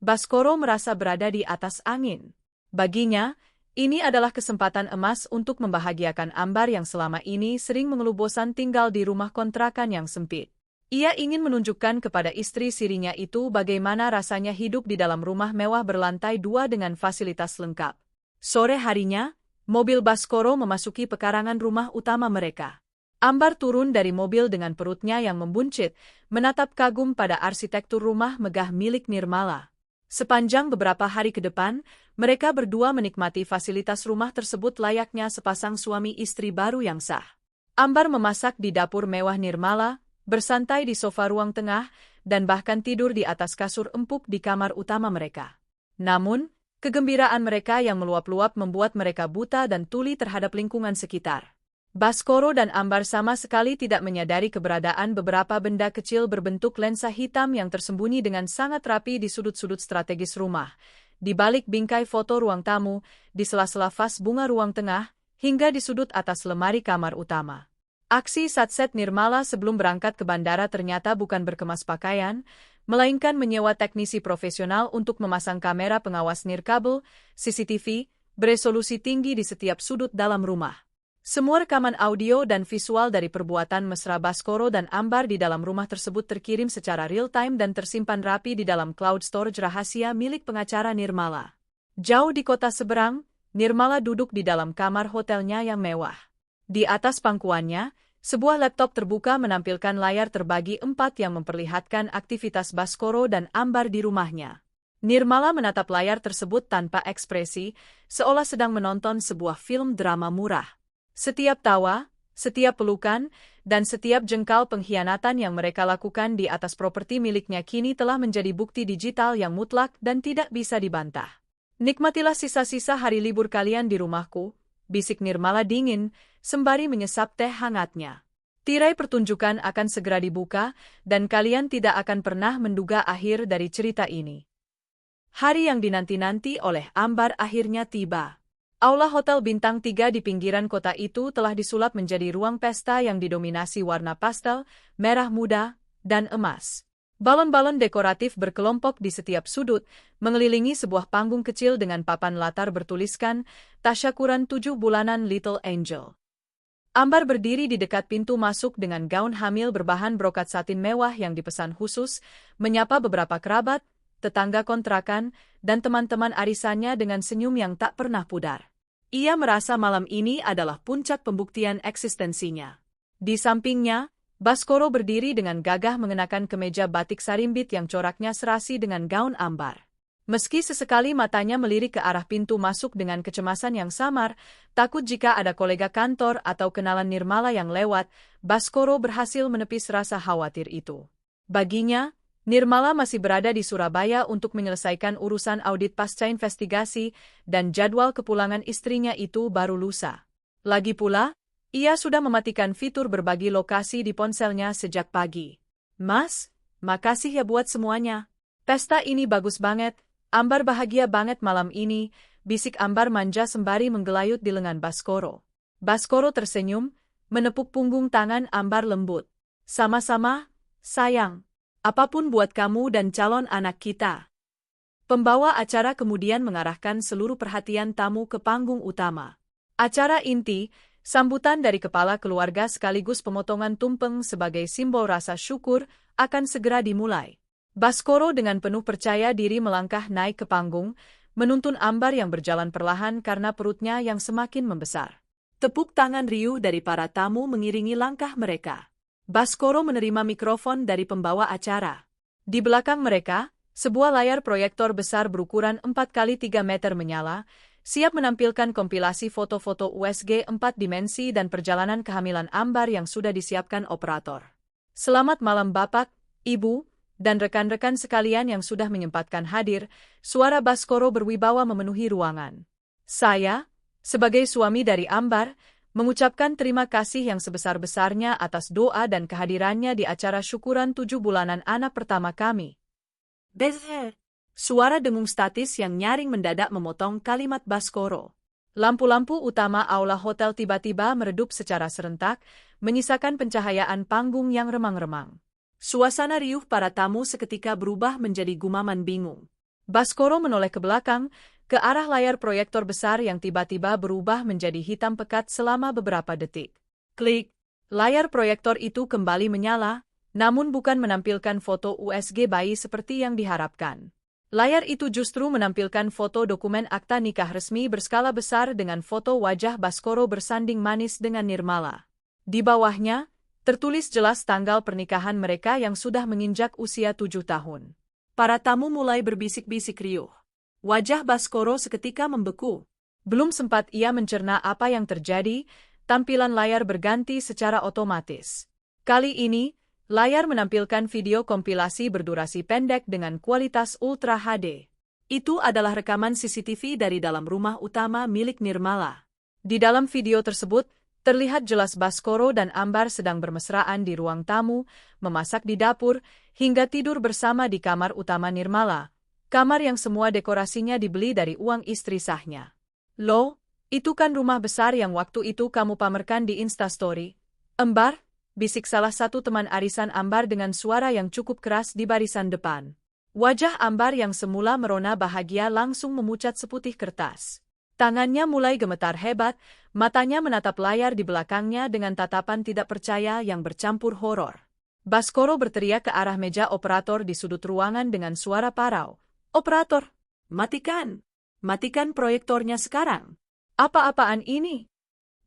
Baskoro merasa berada di atas angin. Baginya, ini adalah kesempatan emas untuk membahagiakan Ambar yang selama ini sering mengeluh bosan tinggal di rumah kontrakan yang sempit. Ia ingin menunjukkan kepada istri sirinya itu bagaimana rasanya hidup di dalam rumah mewah berlantai 2 dengan fasilitas lengkap. Sore harinya, mobil Baskoro memasuki pekarangan rumah utama mereka. Ambar turun dari mobil dengan perutnya yang membuncit, menatap kagum pada arsitektur rumah megah milik Nirmala. Sepanjang beberapa hari ke depan, mereka berdua menikmati fasilitas rumah tersebut layaknya sepasang suami istri baru yang sah. Ambar memasak di dapur mewah Nirmala, bersantai di sofa ruang tengah, dan bahkan tidur di atas kasur empuk di kamar utama mereka. Namun, kegembiraan mereka yang meluap-luap membuat mereka buta dan tuli terhadap lingkungan sekitar. Baskoro dan Ambar sama sekali tidak menyadari keberadaan beberapa benda kecil berbentuk lensa hitam yang tersembunyi dengan sangat rapi di sudut-sudut strategis rumah, di balik bingkai foto ruang tamu, di sela-sela vas bunga ruang tengah, hingga di sudut atas lemari kamar utama. Aksi satset Nirmala sebelum berangkat ke bandara ternyata bukan berkemas pakaian, melainkan menyewa teknisi profesional untuk memasang kamera pengawas nirkabel, CCTV, beresolusi tinggi di setiap sudut dalam rumah. Semua rekaman audio dan visual dari perbuatan mesra Baskoro dan Ambar di dalam rumah tersebut terkirim secara real-time dan tersimpan rapi di dalam cloud storage rahasia milik pengacara Nirmala. Jauh di kota seberang, Nirmala duduk di dalam kamar hotelnya yang mewah. Di atas pangkuannya, sebuah laptop terbuka menampilkan layar terbagi 4 yang memperlihatkan aktivitas Baskoro dan Ambar di rumahnya. Nirmala menatap layar tersebut tanpa ekspresi, seolah sedang menonton sebuah film drama murah. Setiap tawa, setiap pelukan, dan setiap jengkal pengkhianatan yang mereka lakukan di atas properti miliknya kini telah menjadi bukti digital yang mutlak dan tidak bisa dibantah. Nikmatilah sisa-sisa hari libur kalian di rumahku, bisik Nirmala dingin, sembari menyesap teh hangatnya. Tirai pertunjukan akan segera dibuka, dan kalian tidak akan pernah menduga akhir dari cerita ini. Hari yang dinanti-nanti oleh Ambar akhirnya tiba. Aula Hotel Bintang 3 di pinggiran kota itu telah disulap menjadi ruang pesta yang didominasi warna pastel, merah muda, dan emas. Balon-balon dekoratif berkelompok di setiap sudut, mengelilingi sebuah panggung kecil dengan papan latar bertuliskan, Tasyakuran 7 bulanan Little Angel. Ambar berdiri di dekat pintu masuk dengan gaun hamil berbahan brokat satin mewah yang dipesan khusus, menyapa beberapa kerabat, tetangga kontrakan, dan teman-teman arisannya dengan senyum yang tak pernah pudar. Ia merasa malam ini adalah puncak pembuktian eksistensinya. Di sampingnya, Baskoro berdiri dengan gagah mengenakan kemeja batik sarimbit yang coraknya serasi dengan gaun ambar. Meski sesekali matanya melirik ke arah pintu masuk dengan kecemasan yang samar, takut jika ada kolega kantor atau kenalan Nirmala yang lewat, Baskoro berhasil menepis rasa khawatir itu. Baginya, Nirmala masih berada di Surabaya untuk menyelesaikan urusan audit pasca investigasi, dan jadwal kepulangan istrinya itu baru lusa. Lagi pula, ia sudah mematikan fitur berbagi lokasi di ponselnya sejak pagi. Mas, makasih ya buat semuanya. Pesta ini bagus banget, Ambar bahagia banget malam ini, bisik Ambar manja sembari menggelayut di lengan Baskoro. Baskoro tersenyum, menepuk punggung tangan Ambar lembut. Sama-sama, sayang. Apapun buat kamu dan calon anak kita. Pembawa acara kemudian mengarahkan seluruh perhatian tamu ke panggung utama. Acara inti, sambutan dari kepala keluarga sekaligus pemotongan tumpeng sebagai simbol rasa syukur, akan segera dimulai. Baskoro dengan penuh percaya diri melangkah naik ke panggung, menuntun Ambar yang berjalan perlahan karena perutnya yang semakin membesar. Tepuk tangan riuh dari para tamu mengiringi langkah mereka. Baskoro menerima mikrofon dari pembawa acara. Di belakang mereka, sebuah layar proyektor besar berukuran 4x3 meter menyala, siap menampilkan kompilasi foto-foto USG 4 dimensi dan perjalanan kehamilan Ambar yang sudah disiapkan operator. Selamat malam Bapak, Ibu, dan rekan-rekan sekalian yang sudah menyempatkan hadir, suara Baskoro berwibawa memenuhi ruangan. Saya, sebagai suami dari Ambar, mengucapkan terima kasih yang sebesar-besarnya atas doa dan kehadirannya di acara syukuran 7 bulanan anak pertama kami. Suara dengung statis yang nyaring mendadak memotong kalimat Baskoro. Lampu-lampu utama aula hotel tiba-tiba meredup secara serentak, menyisakan pencahayaan panggung yang remang-remang. Suasana riuh para tamu seketika berubah menjadi gumaman bingung. Baskoro menoleh ke belakang, ke arah layar proyektor besar yang tiba-tiba berubah menjadi hitam pekat selama beberapa detik. Klik, layar proyektor itu kembali menyala, namun bukan menampilkan foto USG bayi seperti yang diharapkan. Layar itu justru menampilkan foto dokumen akta nikah resmi berskala besar dengan foto wajah Baskoro bersanding manis dengan Nirmala. Di bawahnya, tertulis jelas tanggal pernikahan mereka yang sudah menginjak usia 7 tahun. Para tamu mulai berbisik-bisik riuh. Wajah Baskoro seketika membeku. Belum sempat ia mencerna apa yang terjadi, tampilan layar berganti secara otomatis. Kali ini, layar menampilkan video kompilasi berdurasi pendek dengan kualitas Ultra HD. Itu adalah rekaman CCTV dari dalam rumah utama milik Nirmala. Di dalam video tersebut, terlihat jelas Baskoro dan Ambar sedang bermesraan di ruang tamu, memasak di dapur, hingga tidur bersama di kamar utama Nirmala. Kamar yang semua dekorasinya dibeli dari uang istri sahnya. Loh, itu kan rumah besar yang waktu itu kamu pamerkan di Instastory. Ambar, bisik salah satu teman arisan Ambar dengan suara yang cukup keras di barisan depan. Wajah Ambar yang semula merona bahagia langsung memucat seputih kertas. Tangannya mulai gemetar hebat, matanya menatap layar di belakangnya dengan tatapan tidak percaya yang bercampur horor. Baskoro berteriak ke arah meja operator di sudut ruangan dengan suara parau. Operator, matikan! Matikan proyektornya sekarang! Apa-apaan ini?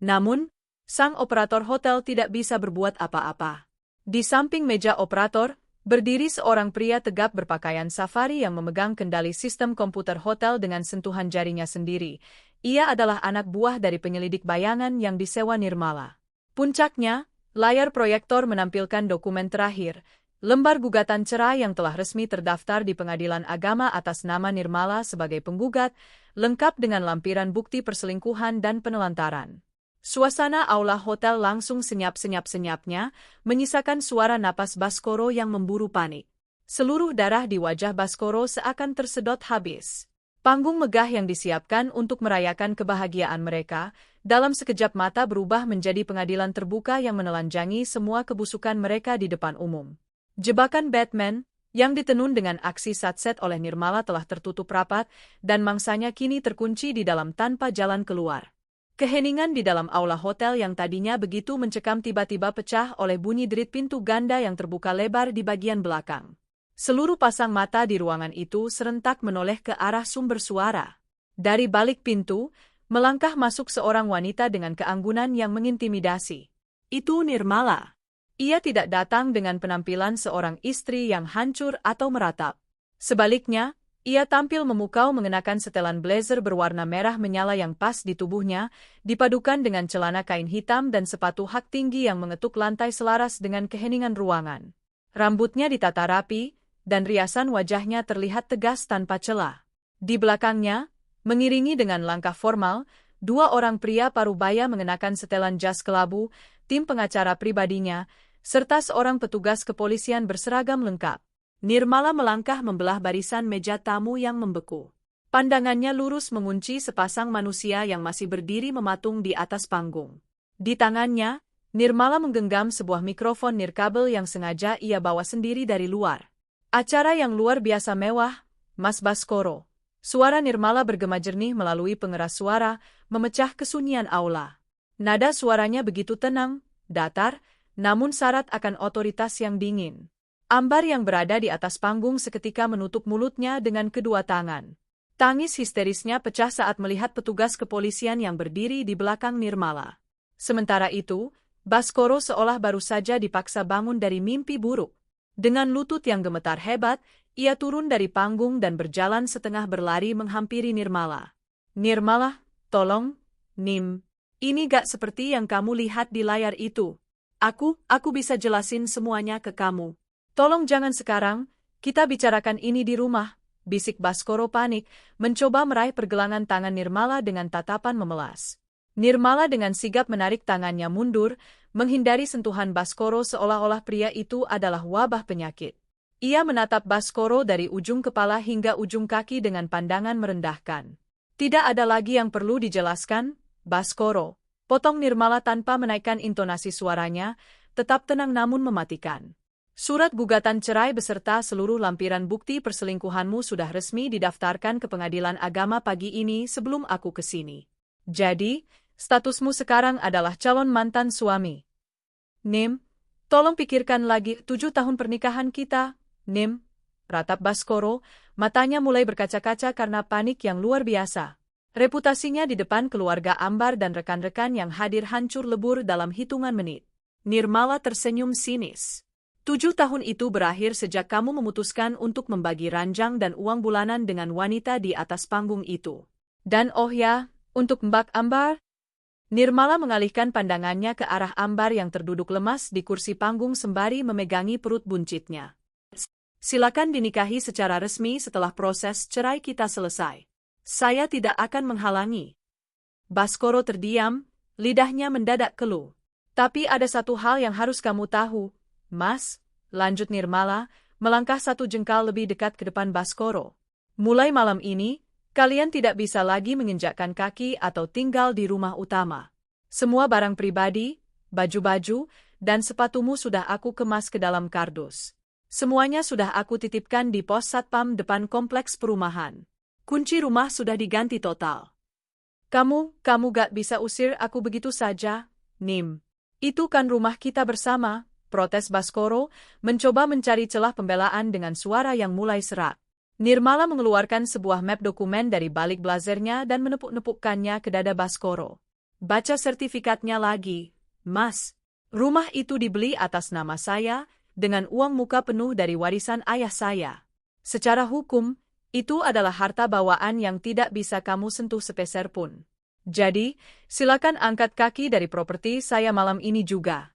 Namun, sang operator hotel tidak bisa berbuat apa-apa. Di samping meja operator, Berdiri seorang pria tegap berpakaian safari yang memegang kendali sistem komputer hotel dengan sentuhan jarinya sendiri. Ia adalah anak buah dari penyelidik bayangan yang disewa Nirmala. Puncaknya, layar proyektor menampilkan dokumen terakhir, lembar gugatan cerai yang telah resmi terdaftar di Pengadilan Agama atas nama Nirmala sebagai penggugat, lengkap dengan lampiran bukti perselingkuhan dan penelantaran. Suasana aula hotel langsung senyap-senyap-senyapnya, menyisakan suara napas Baskoro yang memburu panik. Seluruh darah di wajah Baskoro seakan tersedot habis. Panggung megah yang disiapkan untuk merayakan kebahagiaan mereka, dalam sekejap mata berubah menjadi pengadilan terbuka yang menelanjangi semua kebusukan mereka di depan umum. Jebakan Batman, yang ditenun dengan aksi satset oleh Nirmala telah tertutup rapat, dan mangsanya kini terkunci di dalam tanpa jalan keluar. Keheningan di dalam aula hotel yang tadinya begitu mencekam tiba-tiba pecah oleh bunyi derit pintu ganda yang terbuka lebar di bagian belakang. Seluruh pasang mata di ruangan itu serentak menoleh ke arah sumber suara. Dari balik pintu, melangkah masuk seorang wanita dengan keanggunan yang mengintimidasi. Itu Nirmala. Ia tidak datang dengan penampilan seorang istri yang hancur atau meratap. Sebaliknya, ia tampil memukau mengenakan setelan blazer berwarna merah menyala yang pas di tubuhnya, dipadukan dengan celana kain hitam dan sepatu hak tinggi yang mengetuk lantai selaras dengan keheningan ruangan. Rambutnya ditata rapi, dan riasan wajahnya terlihat tegas tanpa celah. Di belakangnya, mengiringi dengan langkah formal, dua orang pria parubaya mengenakan setelan jas kelabu, tim pengacara pribadinya, serta seorang petugas kepolisian berseragam lengkap. Nirmala melangkah membelah barisan meja tamu yang membeku. Pandangannya lurus mengunci sepasang manusia yang masih berdiri mematung di atas panggung. Di tangannya, Nirmala menggenggam sebuah mikrofon nirkabel yang sengaja ia bawa sendiri dari luar. Acara yang luar biasa mewah, Mas Baskoro. Suara Nirmala bergema jernih melalui pengeras suara, memecah kesunyian aula. Nada suaranya begitu tenang, datar, namun syarat akan otoritas yang dingin. Ambar yang berada di atas panggung seketika menutup mulutnya dengan kedua tangan. Tangis histerisnya pecah saat melihat petugas kepolisian yang berdiri di belakang Nirmala. Sementara itu, Baskoro seolah baru saja dipaksa bangun dari mimpi buruk. Dengan lutut yang gemetar hebat, ia turun dari panggung dan berjalan setengah berlari menghampiri Nirmala. Nirmala, tolong, Nim. Ini gak seperti yang kamu lihat di layar itu. Aku bisa jelasin semuanya ke kamu. Tolong jangan sekarang, kita bicarakan ini di rumah, bisik Baskoro panik, mencoba meraih pergelangan tangan Nirmala dengan tatapan memelas. Nirmala dengan sigap menarik tangannya mundur, menghindari sentuhan Baskoro seolah-olah pria itu adalah wabah penyakit. Ia menatap Baskoro dari ujung kepala hingga ujung kaki dengan pandangan merendahkan. Tidak ada lagi yang perlu dijelaskan, Baskoro, potong Nirmala tanpa menaikkan intonasi suaranya, tetap tenang namun mematikan. Surat gugatan cerai beserta seluruh lampiran bukti perselingkuhanmu sudah resmi didaftarkan ke Pengadilan Agama pagi ini sebelum aku ke sini. Jadi, statusmu sekarang adalah calon mantan suami. Nim, tolong pikirkan lagi 7 tahun pernikahan kita, Nim. Ratap Baskoro, matanya mulai berkaca-kaca karena panik yang luar biasa. Reputasinya di depan keluarga Ambar dan rekan-rekan yang hadir hancur lebur dalam hitungan menit. Nirmala tersenyum sinis. 7 tahun itu berakhir sejak kamu memutuskan untuk membagi ranjang dan uang bulanan dengan wanita di atas panggung itu. Dan oh ya, untuk Mbak Ambar? Nirmala mengalihkan pandangannya ke arah Ambar yang terduduk lemas di kursi panggung sembari memegangi perut buncitnya. Silakan dinikahi secara resmi setelah proses cerai kita selesai. Saya tidak akan menghalangi. Baskoro terdiam, lidahnya mendadak keluh. Tapi ada satu hal yang harus kamu tahu, Mas, lanjut Nirmala, melangkah satu jengkal lebih dekat ke depan Baskoro. Mulai malam ini, kalian tidak bisa lagi menginjakkan kaki atau tinggal di rumah utama. Semua barang pribadi, baju-baju, dan sepatumu sudah aku kemas ke dalam kardus. Semuanya sudah aku titipkan di pos satpam depan kompleks perumahan. Kunci rumah sudah diganti total. Kamu gak bisa usir aku begitu saja, Nim. Itu kan rumah kita bersama. Protes Baskoro, mencoba mencari celah pembelaan dengan suara yang mulai serak. Nirmala mengeluarkan sebuah map dokumen dari balik blazernya dan menepuk-nepukkannya ke dada Baskoro. Baca sertifikatnya lagi, Mas. Rumah itu dibeli atas nama saya, dengan uang muka penuh dari warisan ayah saya. Secara hukum, itu adalah harta bawaan yang tidak bisa kamu sentuh sepeser pun. Jadi, silakan angkat kaki dari properti saya malam ini juga.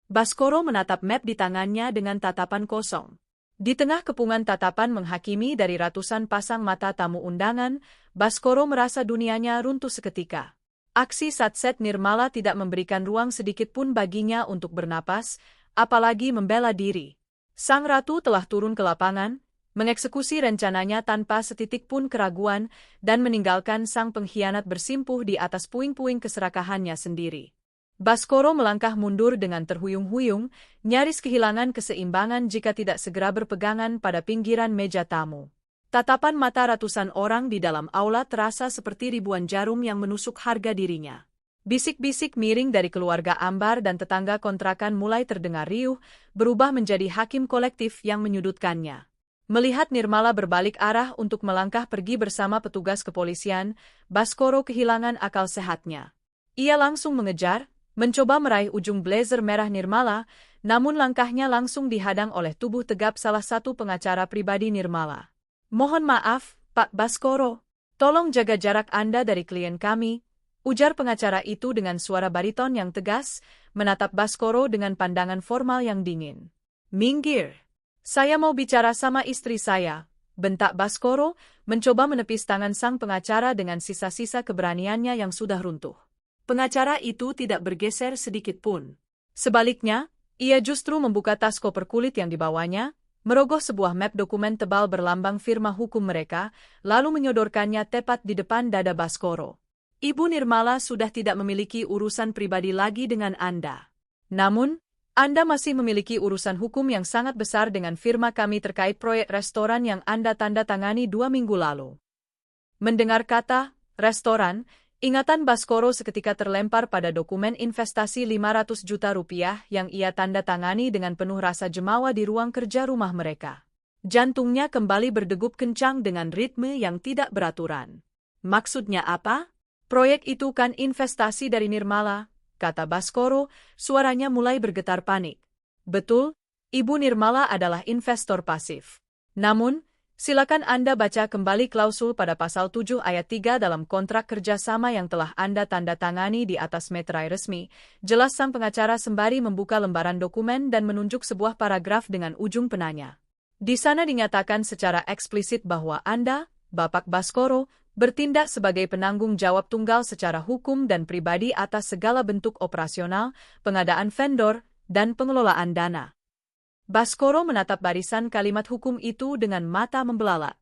Baskoro menatap map di tangannya dengan tatapan kosong. Di tengah kepungan tatapan menghakimi dari ratusan pasang mata tamu undangan, Baskoro merasa dunianya runtuh seketika. Aksi Satset Nirmala tidak memberikan ruang sedikit pun baginya untuk bernapas, apalagi membela diri. Sang ratu telah turun ke lapangan, mengeksekusi rencananya tanpa setitik pun keraguan, dan meninggalkan sang pengkhianat bersimpuh di atas puing-puing keserakahannya sendiri. Baskoro melangkah mundur dengan terhuyung-huyung, nyaris kehilangan keseimbangan jika tidak segera berpegangan pada pinggiran meja tamu. Tatapan mata ratusan orang di dalam aula terasa seperti ribuan jarum yang menusuk harga dirinya. Bisik-bisik miring dari keluarga Ambar dan tetangga kontrakan mulai terdengar riuh, berubah menjadi hakim kolektif yang menyudutkannya. Melihat Nirmala berbalik arah untuk melangkah pergi bersama petugas kepolisian, Baskoro kehilangan akal sehatnya. Ia langsung mengejar, mencoba meraih ujung blazer merah Nirmala, namun langkahnya langsung dihadang oleh tubuh tegap salah satu pengacara pribadi Nirmala. "Mohon maaf, Pak Baskoro. Tolong jaga jarak Anda dari klien kami," ujar pengacara itu dengan suara bariton yang tegas, menatap Baskoro dengan pandangan formal yang dingin. "Minggir. Saya mau bicara sama istri saya," bentak Baskoro, mencoba menepis tangan sang pengacara dengan sisa-sisa keberaniannya yang sudah runtuh. Pengacara itu tidak bergeser sedikit pun. Sebaliknya, ia justru membuka tas koper kulit yang dibawanya, merogoh sebuah map dokumen tebal berlambang firma hukum mereka, lalu menyodorkannya tepat di depan dada Baskoro. "Ibu Nirmala sudah tidak memiliki urusan pribadi lagi dengan Anda. Namun, Anda masih memiliki urusan hukum yang sangat besar dengan firma kami terkait proyek restoran yang Anda tanda tangani 2 minggu lalu." Mendengar kata restoran, ingatan Baskoro seketika terlempar pada dokumen investasi 500 juta rupiah yang ia tanda tangani dengan penuh rasa jemawa di ruang kerja rumah mereka. Jantungnya kembali berdegup kencang dengan ritme yang tidak beraturan. "Maksudnya apa? Proyek itu kan investasi dari Nirmala," kata Baskoro, suaranya mulai bergetar panik. "Betul, Ibu Nirmala adalah investor pasif. Namun, silakan Anda baca kembali klausul pada pasal 7 ayat 3 dalam kontrak kerjasama yang telah Anda tanda tangani di atas meterai resmi," jelas sang pengacara sembari membuka lembaran dokumen dan menunjuk sebuah paragraf dengan ujung penanya. "Di sana dinyatakan secara eksplisit bahwa Anda, Bapak Baskoro, bertindak sebagai penanggung jawab tunggal secara hukum dan pribadi atas segala bentuk operasional, pengadaan vendor, dan pengelolaan dana." Baskoro menatap barisan kalimat hukum itu dengan mata membelalak.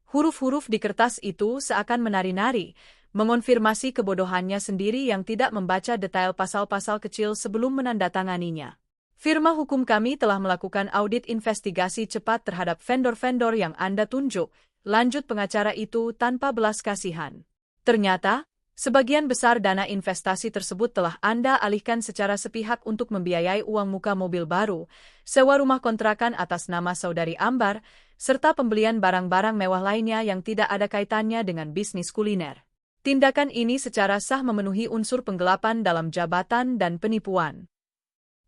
Huruf-huruf di kertas itu seakan menari-nari, mengonfirmasi kebodohannya sendiri yang tidak membaca detail pasal-pasal kecil sebelum menandatanganinya. "Firma hukum kami telah melakukan audit investigasi cepat terhadap vendor-vendor yang Anda tunjuk," lanjut pengacara itu tanpa belas kasihan. "Ternyata, sebagian besar dana investasi tersebut telah Anda alihkan secara sepihak untuk membiayai uang muka mobil baru, sewa rumah kontrakan atas nama saudari Ambar, serta pembelian barang-barang mewah lainnya yang tidak ada kaitannya dengan bisnis kuliner. Tindakan ini secara sah memenuhi unsur penggelapan dalam jabatan dan penipuan."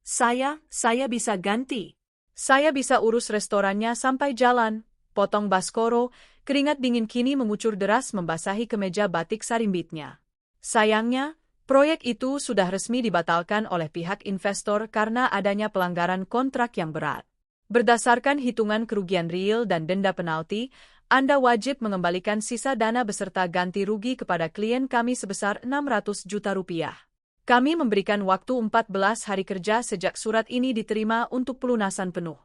Saya bisa ganti. Saya bisa urus restorannya sampai jalan," potong Baskoro, keringat dingin kini mengucur deras membasahi kemeja batik sarimbitnya. Sayangnya, proyek itu sudah resmi dibatalkan oleh pihak investor karena adanya pelanggaran kontrak yang berat. Berdasarkan hitungan kerugian real dan denda penalti, Anda wajib mengembalikan sisa dana beserta ganti rugi kepada klien kami sebesar 600 juta rupiah. Kami memberikan waktu 14 hari kerja sejak surat ini diterima untuk pelunasan penuh.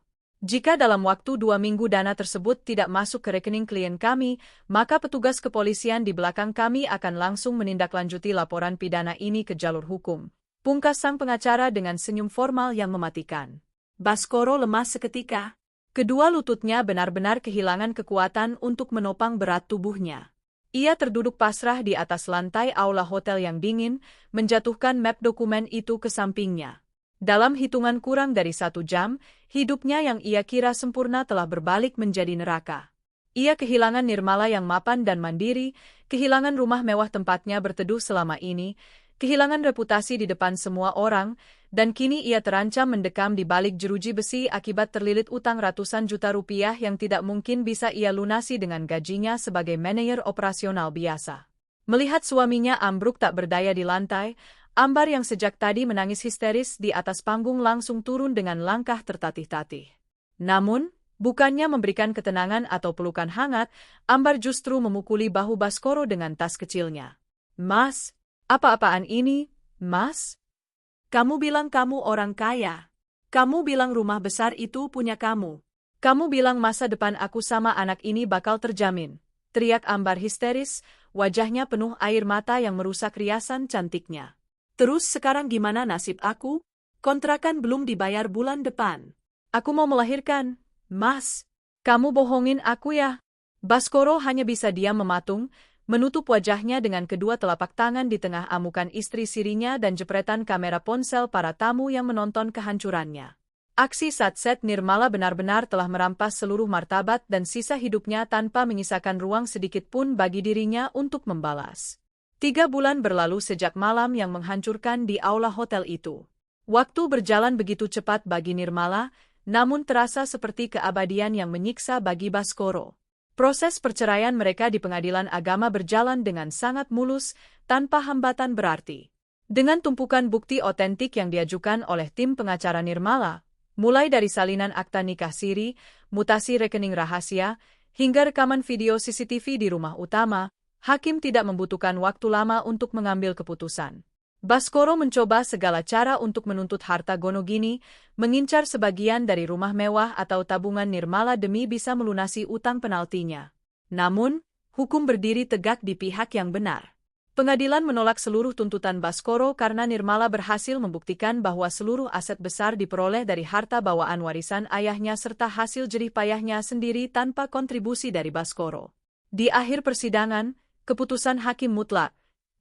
Jika dalam waktu 2 minggu dana tersebut tidak masuk ke rekening klien kami, maka petugas kepolisian di belakang kami akan langsung menindaklanjuti laporan pidana ini ke jalur hukum. Pungkas sang pengacara dengan senyum formal yang mematikan. Baskoro lemas seketika. Kedua lututnya benar-benar kehilangan kekuatan untuk menopang berat tubuhnya. Ia terduduk pasrah di atas lantai aula hotel yang dingin, menjatuhkan map dokumen itu ke sampingnya. Dalam hitungan kurang dari 1 jam, hidupnya yang ia kira sempurna telah berbalik menjadi neraka. Ia kehilangan Nirmala yang mapan dan mandiri, kehilangan rumah mewah tempatnya berteduh selama ini, kehilangan reputasi di depan semua orang, dan kini ia terancam mendekam di balik jeruji besi akibat terlilit utang ratusan juta rupiah yang tidak mungkin bisa ia lunasi dengan gajinya sebagai manajer operasional biasa. Melihat suaminya ambruk tak berdaya di lantai, Ambar yang sejak tadi menangis histeris di atas panggung langsung turun dengan langkah tertatih-tatih. Namun, bukannya memberikan ketenangan atau pelukan hangat, Ambar justru memukuli bahu Baskoro dengan tas kecilnya. "Mas, apa-apaan ini, Mas? Kamu bilang kamu orang kaya. Kamu bilang rumah besar itu punya kamu. Kamu bilang masa depan aku sama anak ini bakal terjamin," teriak Ambar histeris, wajahnya penuh air mata yang merusak riasan cantiknya. "Terus sekarang gimana nasib aku? Kontrakan belum dibayar bulan depan. Aku mau melahirkan, Mas. Kamu bohongin aku ya?" Baskoro hanya bisa diam mematung, menutup wajahnya dengan kedua telapak tangan di tengah amukan istri sirinya dan jepretan kamera ponsel para tamu yang menonton kehancurannya. Aksi Satset Nirmala benar-benar telah merampas seluruh martabat dan sisa hidupnya tanpa menyisakan ruang sedikit pun bagi dirinya untuk membalas. 3 bulan berlalu sejak malam yang menghancurkan di aula hotel itu. Waktu berjalan begitu cepat bagi Nirmala, namun terasa seperti keabadian yang menyiksa bagi Baskoro. Proses perceraian mereka di pengadilan agama berjalan dengan sangat mulus, tanpa hambatan berarti. Dengan tumpukan bukti otentik yang diajukan oleh tim pengacara Nirmala, mulai dari salinan akta nikah siri, mutasi rekening rahasia, hingga rekaman video CCTV di rumah utama, hakim tidak membutuhkan waktu lama untuk mengambil keputusan. Baskoro mencoba segala cara untuk menuntut harta Gonogini, mengincar sebagian dari rumah mewah atau tabungan Nirmala demi bisa melunasi utang penaltinya. Namun, hukum berdiri tegak di pihak yang benar. Pengadilan menolak seluruh tuntutan Baskoro karena Nirmala berhasil membuktikan bahwa seluruh aset besar diperoleh dari harta bawaan warisan ayahnya serta hasil jerih payahnya sendiri tanpa kontribusi dari Baskoro. Di akhir persidangan, keputusan hakim mutlak,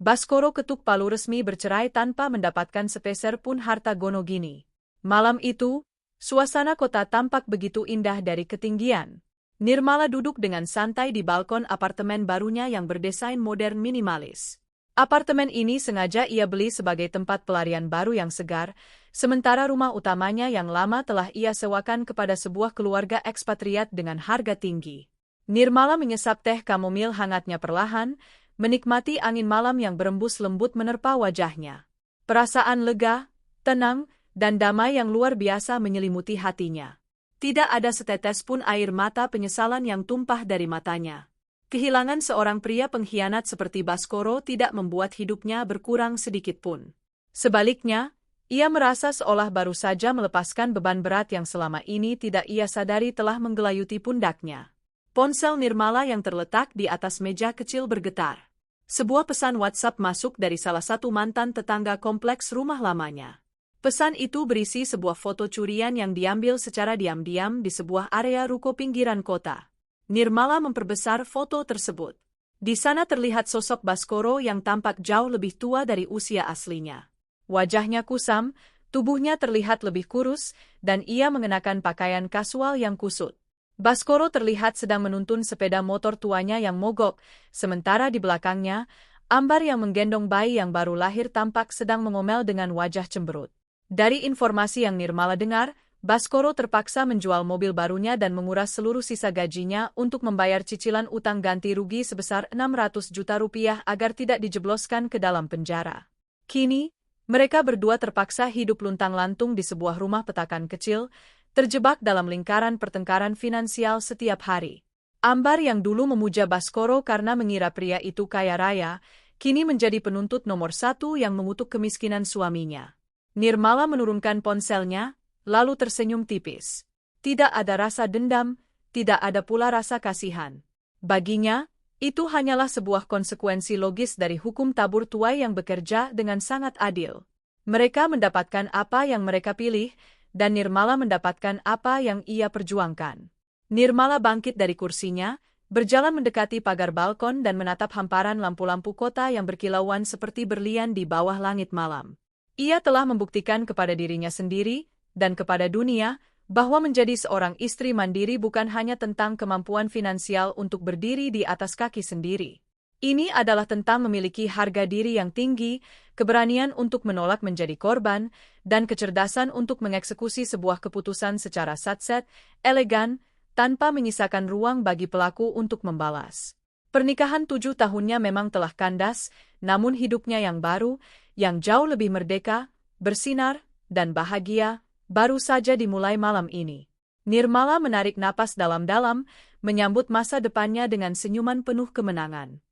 Baskoro ketuk palu resmi bercerai tanpa mendapatkan sepeser pun harta Gonogini. Malam itu, suasana kota tampak begitu indah dari ketinggian. Nirmala duduk dengan santai di balkon apartemen barunya yang berdesain modern minimalis. Apartemen ini sengaja ia beli sebagai tempat pelarian baru yang segar, sementara rumah utamanya yang lama telah ia sewakan kepada sebuah keluarga ekspatriat dengan harga tinggi. Nirmala menyesap teh kamomil hangatnya perlahan, menikmati angin malam yang berembus lembut menerpa wajahnya. Perasaan lega, tenang, dan damai yang luar biasa menyelimuti hatinya. Tidak ada setetes pun air mata penyesalan yang tumpah dari matanya. Kehilangan seorang pria pengkhianat seperti Baskoro tidak membuat hidupnya berkurang sedikit pun. Sebaliknya, ia merasa seolah baru saja melepaskan beban berat yang selama ini tidak ia sadari telah menggelayuti pundaknya. Ponsel Nirmala yang terletak di atas meja kecil bergetar. Sebuah pesan WhatsApp masuk dari salah satu mantan tetangga kompleks rumah lamanya. Pesan itu berisi sebuah foto curian yang diambil secara diam-diam di sebuah area ruko pinggiran kota. Nirmala memperbesar foto tersebut. Di sana terlihat sosok Baskoro yang tampak jauh lebih tua dari usia aslinya. Wajahnya kusam, tubuhnya terlihat lebih kurus, dan ia mengenakan pakaian kasual yang kusut. Baskoro terlihat sedang menuntun sepeda motor tuanya yang mogok, sementara di belakangnya, Ambar yang menggendong bayi yang baru lahir tampak sedang mengomel dengan wajah cemberut. Dari informasi yang Nirmala dengar, Baskoro terpaksa menjual mobil barunya dan menguras seluruh sisa gajinya untuk membayar cicilan utang ganti rugi sebesar 600 juta rupiah agar tidak dijebloskan ke dalam penjara. Kini, mereka berdua terpaksa hidup luntang-lantung di sebuah rumah petakan kecil, terjebak dalam lingkaran pertengkaran finansial setiap hari. Ambar yang dulu memuja Baskoro karena mengira pria itu kaya raya, kini menjadi penuntut nomor 1 yang mengutuk kemiskinan suaminya. Nirmala menurunkan ponselnya, lalu tersenyum tipis. Tidak ada rasa dendam, tidak ada pula rasa kasihan. Baginya, itu hanyalah sebuah konsekuensi logis dari hukum tabur tuai yang bekerja dengan sangat adil. Mereka mendapatkan apa yang mereka pilih, dan Nirmala mendapatkan apa yang ia perjuangkan. Nirmala bangkit dari kursinya, berjalan mendekati pagar balkon dan menatap hamparan lampu-lampu kota yang berkilauan seperti berlian di bawah langit malam. Ia telah membuktikan kepada dirinya sendiri, dan kepada dunia, bahwa menjadi seorang istri mandiri bukan hanya tentang kemampuan finansial untuk berdiri di atas kaki sendiri. Ini adalah tentang memiliki harga diri yang tinggi, keberanian untuk menolak menjadi korban, dan kecerdasan untuk mengeksekusi sebuah keputusan secara satset, elegan, tanpa menyisakan ruang bagi pelaku untuk membalas. Pernikahan 7 tahunnya memang telah kandas, namun hidupnya yang baru, yang jauh lebih merdeka, bersinar, dan bahagia, baru saja dimulai malam ini. Nirmala menarik napas dalam-dalam, menyambut masa depannya dengan senyuman penuh kemenangan.